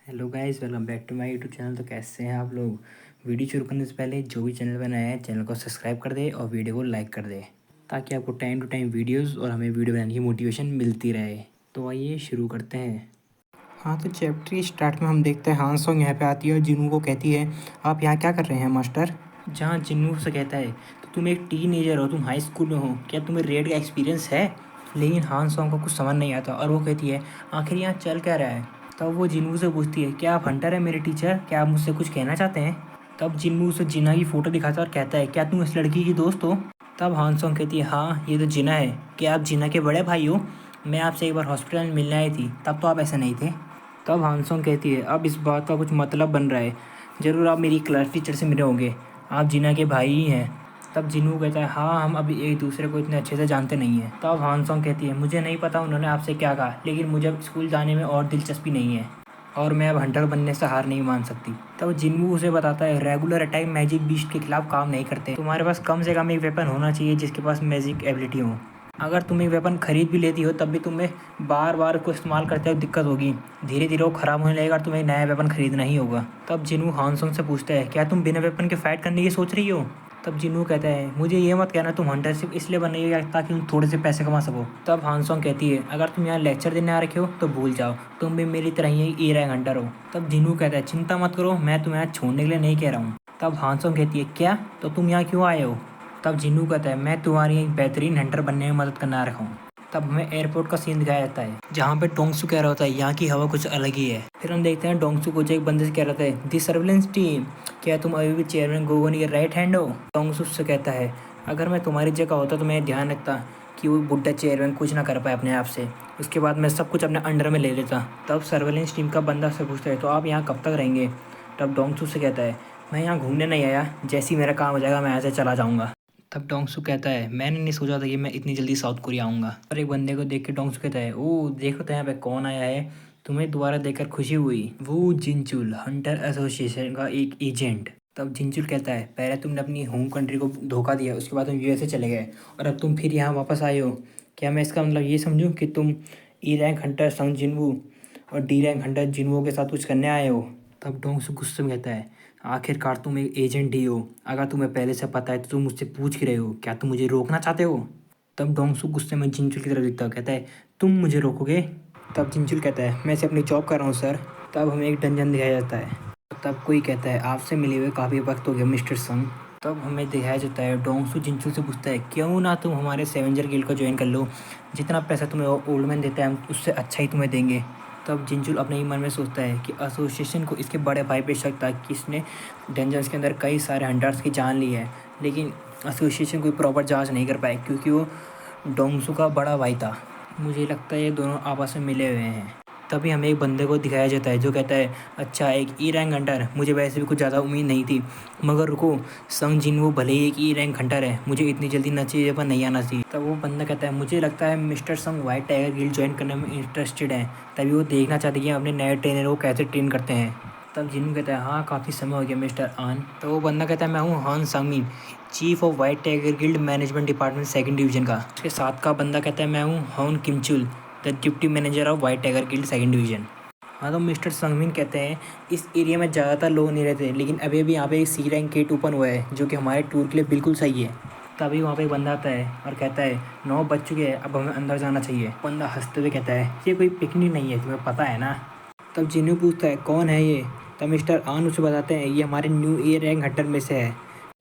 Hello guys, welcome back to my YouTube channel. तो कैसे हैं आप लोग। वीडियो शुरू करने से पहले जो भी चैनल पर नया है चैनल को सब्सक्राइब कर दे और वीडियो को लाइक कर दे, ताकि आपको टाइम टू टाइम वीडियोस और हमें वीडियो बनाने की मोटिवेशन मिलती रहे। तो आइए शुरू करते हैं। हाँ, तो चैप्टर स्टार्ट में हम देखते हैं हान सॉन्ग यहाँ पे आती है और जिनू को कहती है, आप यहाँ क्या कर रहे हैं मास्टर। जहाँ जिनू से कहता है, तो तुम एक टीनेजर हो, तुम हाई स्कूल में हो, क्या तुम्हें रेड का एक्सपीरियंस है। लेकिन हान सॉन्ग को कुछ समझ नहीं आता और वो कहती है, आखिर यहाँ चल क्या रहा है। तब वो जिन्नू से पूछती है, क्या आप हंटर है मेरे टीचर, क्या आप मुझसे कुछ कहना चाहते हैं। तब जिन्नू उसे जिना की फ़ोटो दिखाता है और कहता है, क्या तुम इस लड़की की दोस्त हो। तब हान सॉन्ग कहती है, हाँ ये तो जिना है। क्या आप जिना के बड़े भाई हो। मैं आपसे एक बार हॉस्पिटल में मिलने आई थी, तब तो आप ऐसे नहीं थे। तब हान सॉन्ग कहती है, अब इस बात का कुछ मतलब बन रहा है। ज़रूर आप मेरी क्लास टीचर से मिले होंगे, आप जिना के भाई ही हैं। तब जिन्नू कहता है, हाँ हम अभी एक दूसरे को इतने अच्छे से जानते नहीं हैं। तब हान सॉन्ग कहती है, मुझे नहीं पता उन्होंने आपसे क्या कहा, लेकिन मुझे अब स्कूल जाने में और दिलचस्पी नहीं है और मैं अब हंटर बनने से हार नहीं मान सकती। तब जिन्नू उसे बताता है, रेगुलर अटैक मैजिक बीस्ट के खिलाफ काम नहीं करते। तुम्हारे पास कम से कम एक वेपन होना चाहिए जिसके पास मैजिक एबिलिटी हो। अगर तुम एक वेपन खरीद भी लेती हो तब भी तुम्हें बार बार उसको इस्तेमाल करते हुए दिक्कत होगी। धीरे धीरे वो ख़राब होने लगेगा और तुम्हें नया वेपन खरीदना ही होगा। तब जिन्नू हान सॉन्ग से पूछता है, क्या तुम बिना वेपन के फाइट करने की सोच रही हो। तब जिन्नू कहता है, मुझे ये मत कहना तुम हंटर सिर्फ इसलिए बन रही हो ताकि तुम थोड़े से पैसे कमा सको। तब हान सॉन्ग कहती है, अगर तुम यहाँ लेक्चर देने आ रखे हो तो भूल जाओ, तुम भी मेरी तरह ही ई रैंक हंटर हो। तब जिन्नू कहता है, चिंता मत करो, मैं तुम्हें यहाँ छोड़ने के लिए नहीं कह रहा हूँ। तब हान सॉन्ग कहती है, क्या, तो तुम यहाँ क्यों आए हो। तब जिन्नू कहता है, मैं तुम्हारी एक बेहतरीन हंटर बनने में मदद करना रखा हूँ। तब हमें एयरपोर्ट का सीन दिखाया जाता है जहाँ पे डोंगसू कह रहा होता है, यहाँ की हवा कुछ अलग ही है। फिर हम देखते हैं डोंगसू को जो एक बंदे से कह रहा था, दी सर्विलेंस टीम, क्या तुम अभी भी चेयरमैन गोगन के राइट हैंड हो। डोंगसू से कहता है, अगर मैं तुम्हारी जगह होता तो मैं ध्यान रखता कि वो बुड्ढा चेयरमैन कुछ ना कर पाए अपने आप से, उसके बाद मैं सब कुछ अपने अंडर में ले लेता। तब सर्विलेंस टीम का बंदा से पूछता है, तो आप यहाँ कब तक रहेंगे। तब डोंगसू से कहता है, मैं यहाँ घूमने नहीं आया, जैसे ही मेरा काम हो जाएगा मैं यहाँ से चला जाऊँगा। तब डोंगसू कहता है, मैंने नहीं सोचा था कि मैं इतनी जल्दी साउथ कोरिया आऊँगा। और एक बंदे को देख के डोंगसू कहता है, ओ देखो तो यहाँ पे कौन आया है, तुम्हें दोबारा देखकर खुशी हुई। वो जिनचुल, हंटर एसोसिएशन का एक एजेंट। तब जिनचुल कहता है, पहले तुमने अपनी होम कंट्री को धोखा दिया, उसके बाद तुम यूएसए चले गए और अब तुम फिर यहाँ वापस आए हो। क्या मैं इसका मतलब ये समझूँ कि तुम ई रैंक हंटर संग जिनवू और डी रैंक हंटर जिनवू के साथ कुछ करने आए हो। तब डोंगसू गुस्से में कहता है, आखिरकार तुम एक एजेंट ही हो, अगर तुम्हें पहले से पता है तो तुम मुझसे पूछ ही रहे हो, क्या तुम मुझे रोकना चाहते हो। तब डोंगसू गुस्से में जिनचुल की तरफ देखता है, कहता है, तुम मुझे रोकोगे। तब जिनचुल कहता है, मैं इसे अपनी जॉब कर रहा हूँ सर। तब हमें एक डंजन दिखाया जाता है। तब कोई कहता है, आपसे मिले हुए काफ़ी वक्त हो गया मिस्टर संग। तब हमें दिखाया जाता है, डोंगसू जिनचुल से पूछता है, क्यों ना तुम हमारे सेवेंजर गिल्ड को ज्वाइन कर लो, जितना पैसा तुम्हें ओल्ड मैन देता है हम उससे अच्छा ही तुम्हें देंगे। तब जिनचुल अपने ही मन में सोचता है कि एसोसिएशन को इसके बड़े भाई पे शक था कि इसने डेंजर्स के अंदर कई सारे हंटर्स की जान ली है, लेकिन एसोसिएशन कोई प्रॉपर जांच नहीं कर पाए क्योंकि वो डोंगसू का बड़ा भाई था। मुझे लगता है ये दोनों आपस में मिले हुए हैं। तभी हमें एक बंदे को दिखाया जाता है जो कहता है, अच्छा एक ई रैंक हंटर, मुझे वैसे भी कुछ ज़्यादा उम्मीद नहीं थी, मगर रुको, संग जिनवू भले ही एक ई रैंक हंटर है, मुझे इतनी जल्दी नतीजे पर नहीं आना चाहिए। तब वो बंदा कहता है, मुझे लगता है मिस्टर संग वाइट टाइगर गिल्ड ज्वाइन करने में इंटरेस्टेड हैं, तभी वो देखना चाहते कि अपने नए ट्रेनर को कैसे ट्रेन करते हैं। तब जिनवू कहता है, हाँ काफ़ी समय हो गया मिस्टर आन। तो वो बंदा कहता है, मैं हूँ Han Sangmin, chief of white tiger guild management department second division का। उसके साथ का बंदा कहता है, मैं हूँ Han Kimchul, the deputy manager of white tiger guild second division. हाँ, तो मिस्टर संगमिन कहते हैं, इस एरिया में ज़्यादातर लोग नहीं रहते, लेकिन अभी अभी यहाँ पे एक सी रैंक गेट ओपन हुआ है जो कि हमारे टूर के लिए बिल्कुल सही है। तभी वहाँ पे एक बंदा आता है और कहता है, 9 बज चुके हैं, अब हमें अंदर जाना चाहिए। बंदा हंसते हुए कहता है, ये कोई पिकनिक नहीं है, तुम्हें पता है ना। तब जिन्नू पूछता है, कौन है ये। तब मिस्टर आन उसे बताते हैं, ये हमारे न्यू ए रैंक हंटर में से है।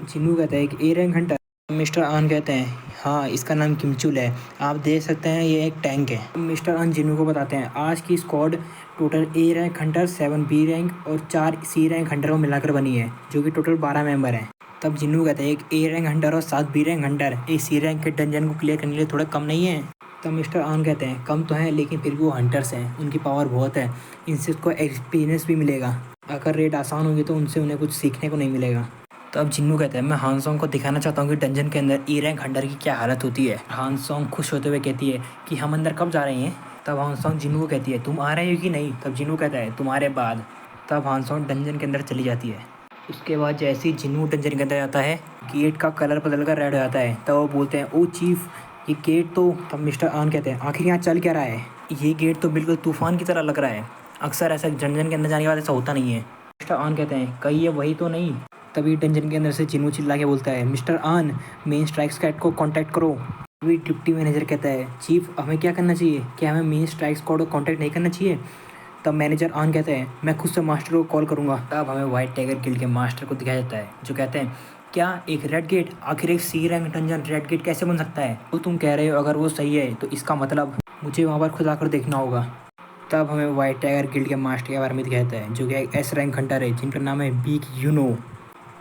जिन्नू कहता है, एक ए रैंक हंटर। मिस्टर आन कहते हैं, हाँ इसका नाम किमचुल है, आप देख सकते हैं ये एक टैंक है। मिस्टर आन जिन्नू को बताते हैं, आज की squad total A rank Hunter, 7 B rank और 4 सी रैंक हंटर को मिलाकर बनी है, जो कि टोटल 12 मेंबर हैं। तब जिन्नू कहते हैं, एक ए रैंक हंटर और 7 बी रैंक हंटर एक सी रैंक के डंजन को क्लियर करने के लिए थोड़ा कम नहीं है। तब मिस्टर आन कहते हैं, कम तो है लेकिन फिर भी वो हंटर्स हैं, उनकी पावर बहुत है, इनसे उसको एक्सपीरियंस भी मिलेगा, अगर रेड आसान होगी तो उनसे उन्हें कुछ सीखने को नहीं मिलेगा। तब जिन्नू कहता है, मैं हान सॉन्ग को दिखाना चाहता हूँ कि डंजन के अंदर ई रैंक हंटर की क्या हालत होती है। हान सॉन्ग खुश होते हुए कहती है कि हम अंदर कब जा रहे हैं। तब हान सॉन्ग जिन्नू को कहती है, तुम आ रहे हो कि नहीं। तब जिन्नू कहता है, तुम्हारे बाद। तब हान सॉन्ग डंजन के अंदर चली जाती है। उसके बाद जैसे ही जिन्नू डंजन के अंदर जाता है, गेट का कलर बदल कर रेड हो जाता है। तब वो बोलते हैं, ओ चीफ ये गेट तो। तब मिस्टर आन कहते हैं, आखिर यहाँ चल क्या रहा है, ये गेट तो बिल्कुल तूफान की तरह लग रहा है। अक्सर ऐसा डंजन के अंदर जाने के बाद ऐसा होता नहीं है। मिस्टर ऑन कहते हैं कहीं ये वही तो नहीं। तभी डंजन के अंदर से जिन्नू चिल्ला के बोलता है mister on main strike squad को कांटेक्ट करो। तभी डिप्टी मैनेजर कहता है चीफ हमें क्या करना चाहिए, क्या हमें मेन स्ट्राइक स्क्वाड को कांटेक्ट नहीं करना चाहिए। तब मैनेजर ऑन कहते हैं मैं खुद से मास्टर को कॉल करूँगा। तब हमें वाइट टाइगर गिल्ड के मास्टर को दिखाया जाता है जो कहते हैं क्या एक रेड गेट, आखिर एक सी रैंक डंजन रेड गेट कैसे बन सकता है। तो तुम कह रहे हो अगर वो सही है तो इसका मतलब मुझे वहाँ पर खुद आकर देखना होगा। तब हमें वाइट टाइगर गिल्ड के मास्टर के बारे में दिखाया जाता है जो कि एक एस रैंक हंटर है जिनका नाम है बिग यूनो।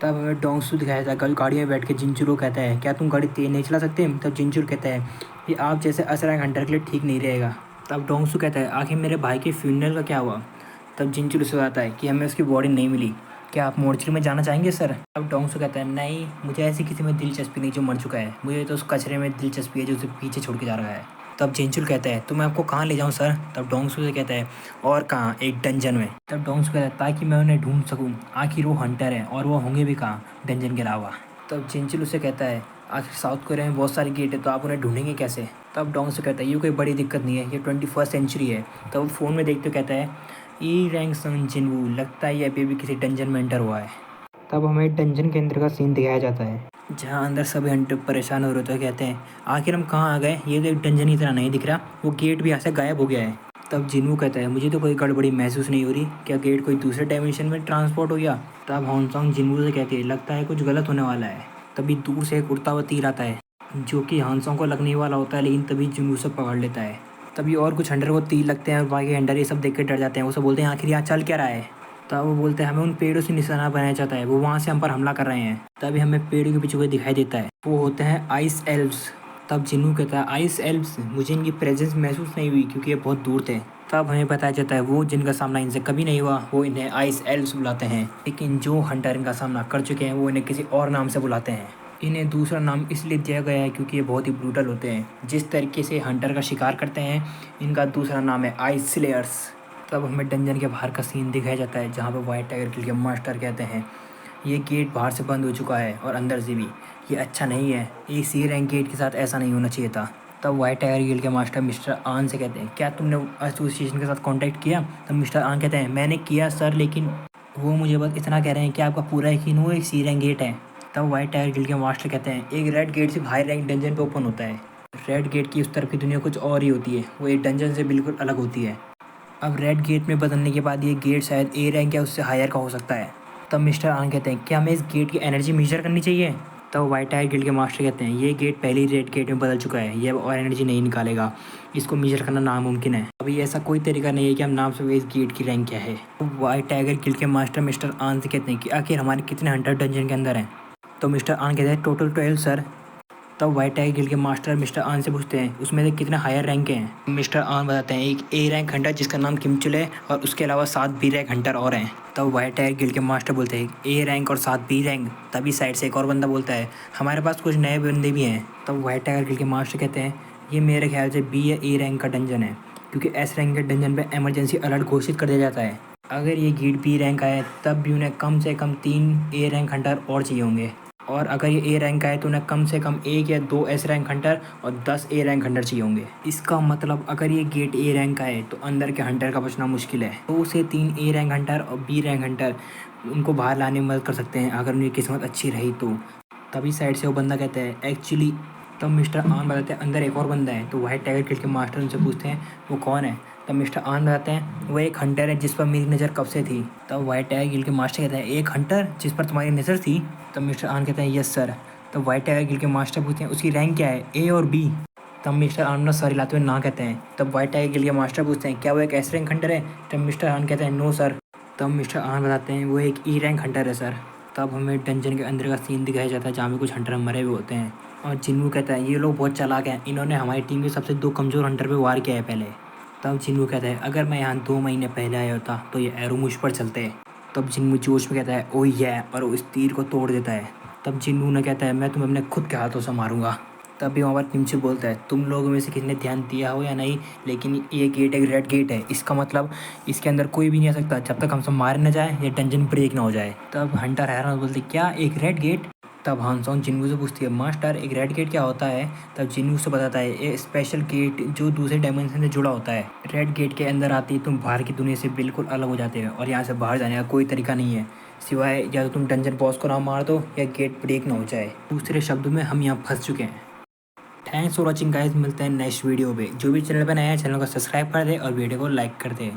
तब हमें डोंगसू दिखाया जाता है कल गाड़ी में बैठ के जिंचुरो कहता है क्या तुम गाड़ी तेज नहीं चला सकते। तब जिंचुर कहता है ये आप जैसे एस रैंक हंटर के लिए ठीक नहीं रहेगा। तब डोंगसू कहता है आखिर मेरे भाई के फ्यूनरल का क्या हुआ। तब जिंचुरो से आता है कि हमें उसकी बॉडी नहीं मिली, क्या आप मोर्चरी में जाना चाहेंगे सर। अब डोंगसू कहता है नहीं मुझे ऐसी किसी में दिलचस्पी नहीं जो मर चुका है, मुझे तो उस कचरे में दिलचस्पी है जो उसे पीछे छोड़ के जा रहा है। तब जिंचुल कहता है तो मैं आपको कहाँ ले जाऊँ सर। तब डोंगसू से कहता है और कहाँ, एक डंजन में। तब डोंगसू कहता है ताकि मैं उन्हें ढूंढ सकूँ, आखिर वो हंटर है और वो होंगे भी कहाँ डंजन के अलावा। तब जिंचुल उसे कहता है आखिर साउथ कोरिया में बहुत सारी गेट है तो आप उन्हें ढूंढेंगे कैसे। तब डोंगसू कहता है ये कोई बड़ी दिक्कत नहीं है, ये 21st सेंचुरी है। तब वो फ़ोन में देखते कहता है ई रैंक सन जिनवू, लगता है ये अभी भी किसी डंजन में एंटर हुआ है। तब हमें डंजन के अंदर का सीन दिखाया जाता है जहाँ अंदर सभी हंटर परेशान हो रहे थे, कहते हैं आखिर हम कहाँ आ गए, ये तो एक डंजन की तरह नहीं दिख रहा, वो गेट भी यहाँ से गायब हो गया है। तब जिनवू कहता है मुझे तो कोई गड़बड़ी महसूस नहीं हो रही, क्या गेट कोई दूसरे डायमेंशन में ट्रांसपोर्ट हो गया। तब हॉन्सोंग जिनवू से कहते हैं लगता है कुछ गलत होने वाला है। तभी दूर से एक उड़ता हुआ तीर आता है जो कि हांसोंग को लगने वाला होता है, लेकिन तभी जिनवू से पकड़ लेता है। तभी और कुछ हंटर को तीर लगते हैं और बाकी हंटर ये सब देख कर डर जाते हैं। वो सब बोलते हैं आखिर यहाँ चल क्या रहा है। तब वो बोलते हैं हमें उन पेड़ों से निशाना बनाया जाता है, वो वहाँ से हम पर हमला कर रहे हैं। तभी हमें पेड़ के पीछे कोई दिखाई देता है, वो होते हैं आइस एल्व्स। तब जिन्नू कहता है आइस एल्व्स, मुझे इनकी प्रेजेंस महसूस नहीं हुई क्योंकि ये बहुत दूर थे। तब हमें बताया जाता है वो जिनका सामना इनसे कभी नहीं हुआ वो इन्हें आइस एल्व्स बुलाते हैं, लेकिन जो हंटर इनका सामना कर चुके हैं वो इन्हें किसी और नाम से बुलाते हैं। इन्हें दूसरा नाम इसलिए दिया गया है क्योंकि ये बहुत ही ब्रूटल होते हैं। जिस तरीके से हंटर का शिकार करते हैं इनका दूसरा नाम है आइस स्लेयर्स। तब हमें डंजन के बाहर का सीन दिखाया जाता है जहाँ पर वाइट टाइगर गिल्ड के मास्टर कहते हैं ये गेट बाहर से बंद हो चुका है और अंदर से भी, ये अच्छा नहीं है, ये सी रैंक गेट के साथ ऐसा नहीं होना चाहिए था। तब वाइट टाइगर गिल्ड के मास्टर मिस्टर आन से कहते हैं क्या तुमने एसोसिएशन के साथ कांटेक्ट किया। तब मिस्टर आन कहते हैं मैंने किया सर, लेकिन वो मुझे बस इतना कह रहे हैं कि आपका पूरा यकीन हो एक सी रैंक गेट है। तब वाइट टाइगर गिल्ड के मास्टर कहते हैं एक रेड गेट सिर्फ हाई रैंक डंजन पे ओपन होता है, रेड गेट की उस तरफ की दुनिया कुछ और ही होती है, वो एक डंजन से बिल्कुल अलग होती है। अब रेड गेट में बदलने के बाद ये गेट शायद ए रैंक या उससे हायर का हो सकता है। तब मिस्टर आन कहते हैं क्या हमें इस गेट की एनर्जी मेजर करनी चाहिए। तब वाइट टाइगर गिल्ड के मास्टर कहते हैं ये गेट पहले ही रेड गेट में बदल चुका है, ये और एनर्जी नहीं निकालेगा, इसको मेजर करना नामुमकिन है, अभी ऐसा कोई तरीका नहीं है कि हम नाम से इस गेट की रैंक क्या है। तो वाइट टाइगर गिल्ड के मास्टर मिस्टर आन से कहते हैं कि आखिर हमारे कितने हंटर डंजन के अंदर हैं। तो मिस्टर आन कहते हैं टोटल 12 सर। तब वाइट टाइगर गिल्ड के मास्टर मिस्टर आन से पूछते हैं उसमें से कितने हायर रैंक के हैं। मिस्टर आन बताते हैं एक ए रैंक हंटर जिसका नाम किमचुल है और उसके अलावा 7 बी रैंक हंटर और हैं। तब वाइट टाइगर गिल्ड के मास्टर बोलते हैं ए रैंक और 7 बी रैंक। तभी साइड से एक और बंदा बोलता है हमारे पास कुछ नए बंदे भी हैं। तब वाइट टाइगर गिल्ड के मास्टर कहते हैं ये मेरे ख्याल से बी या ए रैंक का डंजन है, क्योंकि एस रैंक के डंजन पर एमरजेंसी अलर्ट घोषित कर दिया जाता है। अगर ये गेट बी रैंक का है तब भी उन्हें कम से कम 3 ए रैंक हंटर और चाहिए होंगे, और अगर ये ए रैंक का है तो उन्हें कम से कम 1 या 2 एस रैंक हंटर और 10 ए रैंक हंटर चाहिए होंगे। इसका मतलब अगर ये गेट ए रैंक का है तो अंदर के हंटर का बचना मुश्किल है। 2 से 3 ए रैंक हंटर और बी रैंक हंटर उनको बाहर लाने में मदद कर सकते हैं अगर उनकी किस्मत अच्छी रही तो। तभी साइड से वो बंदा कहता है एक्चुअली। तब मिस्टर आन बताते हैं अंदर एक और बंदा है। तो वाइट टाइगर गिल्ड के मास्टर उनसे पूछते हैं वो कौन है। तब मिस्टर आन बताते हैं वो एक हंटर है जिस पर मेरी नज़र कब से थी। तब वाइट टाइगर गिल्ड के मास्टर कहते हैं एक हंटर जिस पर तुम्हारी नज़र थी। तब मिस्टर आन कहते हैं यस सर। तब वाइट टाइगर गिल्ड के मास्टर पूछते हैं उसकी रैंक क्या है, ए और बी। तब मिस्टर आन सर हिलाते हुए ना कहते हैं। तब वाइट टाइगर गिल्ड के मास्टर पूछते हैं क्या वो एक एस रैंक हंटर है। तब मिस्टर आन कहते हैं नो सर। तब मिस्टर आन बताते हैं वो एक ई रैंक हंटर है सर। तब हमें डंजन के अंदर का सीन दिखाया जाता है जहाँ पे कुछ हंटर मरे हुए होते हैं, और जिन्नू कहता है ये लोग बहुत चालाक हैं, इन्होंने हमारी टीम के सबसे 2 कमज़ोर हंटर पे वार किया है पहले। तब जिन्नू कहता है अगर मैं यहाँ 2 महीने पहले आया होता तो ये एरो मुझ पर चलते। तब जिन्नू जोश में कहता है ओ ये, और वो इस तीर को तोड़ देता है। तब जिन्नू ने कहता है मैं तुम्हें अपने खुद के हाथों से मारूंगा। तब भी वहाँ पर किमचू बोलता है तुम लोगों में से किसी ने ध्यान दिया हो या नहीं, लेकिन ये गेट एक रेड गेट है, इसका मतलब इसके अंदर कोई भी नहीं आ सकता जब तक हम सब मारे न जाए या डंजन ब्रेक ना हो जाए। तब हंटर हैरान बोलते क्या एक रेड गेट। तब हानसोंग जिन्वू से पूछती है, मास्टर एक रेड गेट क्या होता है? तब जिन्वू से बताता है, ये स्पेशल गेट जो दूसरे डायमेंशन से जुड़ा होता है। रेड गेट के अंदर आते ही तुम बाहर की दुनिया से बिल्कुल अलग हो जाते हो और यहाँ से बाहर जाने का कोई तरीका नहीं है सिवाय या तो तुम डंजन बॉस को ना मार दो या गेट ब्रेक ना हो जाए। दूसरे शब्दों में हम यहाँ फंस चुके हैं। थैंक्स फॉर वॉचिंग गाइस, मिलते हैं नेक्स्ट वीडियो पे। जो भी चैनल पर नया है चैनल को सब्सक्राइब कर दे और वीडियो को लाइक कर दे।